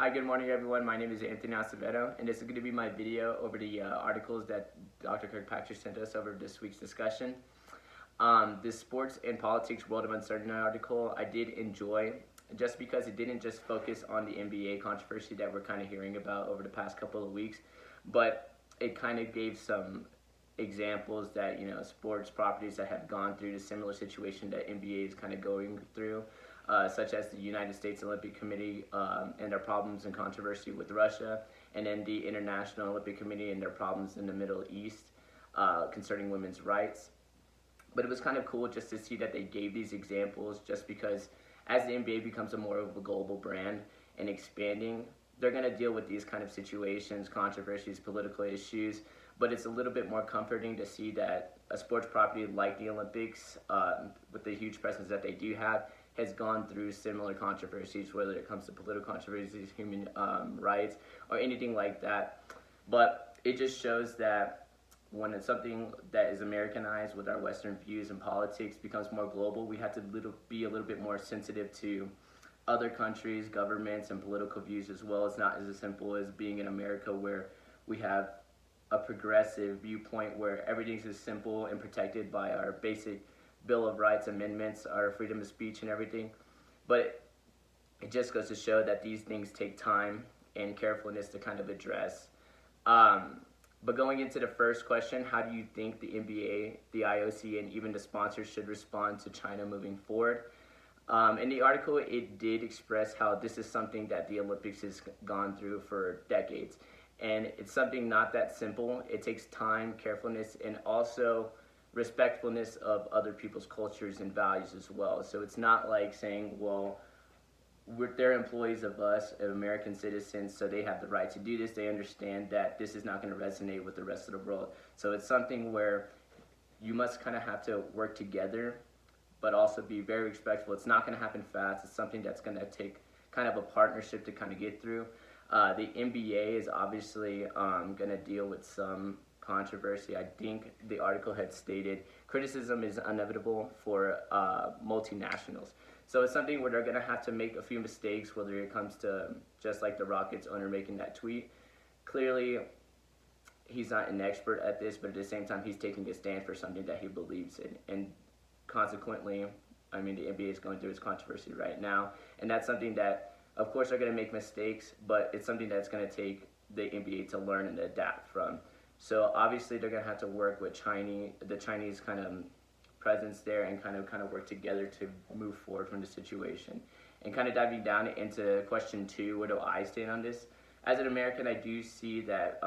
Hi, good morning everyone. My name is Anthony Acevedo, and this is going to be my video over the articles that Dr. Kirkpatrick sent us over this week's discussion. This Sports and Politics World of Uncertainty article I did enjoy, just because it didn't just focus on the NBA controversy that we're kind of hearing about over the past couple of weeks, but it kind of gave some examples that, sports properties that have gone through the similar situation that NBA is kind of going through. Such as the United States Olympic Committee and their problems and controversy with Russia, and then the International Olympic Committee and their problems in the Middle East concerning women's rights. But it was kind of cool just to see that they gave these examples, just because as the NBA becomes more of a global brand and expanding, they're going to deal with these kind of situations, controversies, political issues. But it's a little bit more comforting to see that a sports property like the Olympics, with the huge presence that they do have, has gone through similar controversies, whether it comes to political controversies, human rights, or anything like that. But it just shows that when it's something that is Americanized with our Western views and politics becomes more global, we have to be a little bit more sensitive to other countries, governments, and political views as well. It's not as simple as being in America, where we have a progressive viewpoint where everything's as simple and protected by our basic Bill of Rights amendments, our freedom of speech and everything. But it just goes to show that these things take time and carefulness to kind of address. But going into the first question, how do you think the NBA, the IOC, and even the sponsors should respond to China moving forward? In the article, it did express how this is something that the Olympics has gone through for decades. And it's something not that simple. It takes time, carefulness, and also respectfulness of other people's cultures and values as well. So it's not like saying, well, they're employees of us, American citizens, so they have the right to do this. They understand that this is not going to resonate with the rest of the world. So it's something where you must kind of have to work together, but also be very respectful. It's not going to happen fast. It's something that's going to take kind of a partnership to kind of get through. The NBA is obviously going to deal with some controversy. I think the article had stated criticism is inevitable for multinationals. So it's something where they're going to have to make a few mistakes, whether it comes to just like the Rockets owner making that tweet. Clearly, he's not an expert at this, but at the same time, he's taking a stand for something that he believes in. And consequently, the NBA is going through its controversy right now. And that's something that, of course, they're going to make mistakes, but it's something that's going to take the NBA to learn and adapt from. So obviously they're going to have to work with the Chinese kind of presence there, and kind of work together to move forward from the situation. And kind of diving down into question 2, where do I stand on this? As an American, I do see that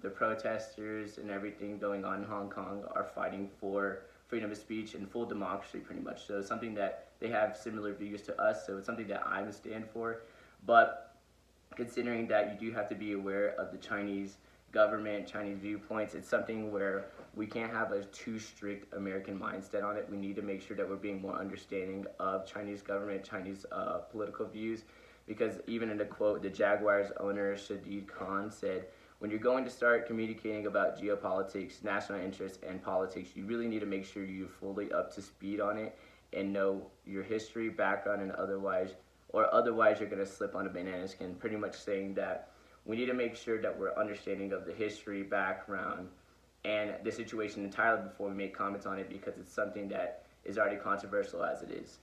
the protesters and everything going on in Hong Kong are fighting for freedom of speech and full democracy pretty much. So it's something that they have similar views to us, so it's something that I would stand for. But considering that you do have to be aware of the Chinese government, Chinese viewpoints, it's something where we can't have a too strict American mindset on it. We need to make sure that we're being more understanding of Chinese government, Chinese political views, because even in the quote, the Jaguars owner Shadid Khan said, when you're going to start communicating about geopolitics, national interests, and politics, you really need to make sure you're fully up to speed on it and know your history, background, and otherwise you're going to slip on a banana skin, pretty much saying that we need to make sure that we're understanding of the history, background, and the situation entirely before we make comments on it, because it's something that is already controversial as it is.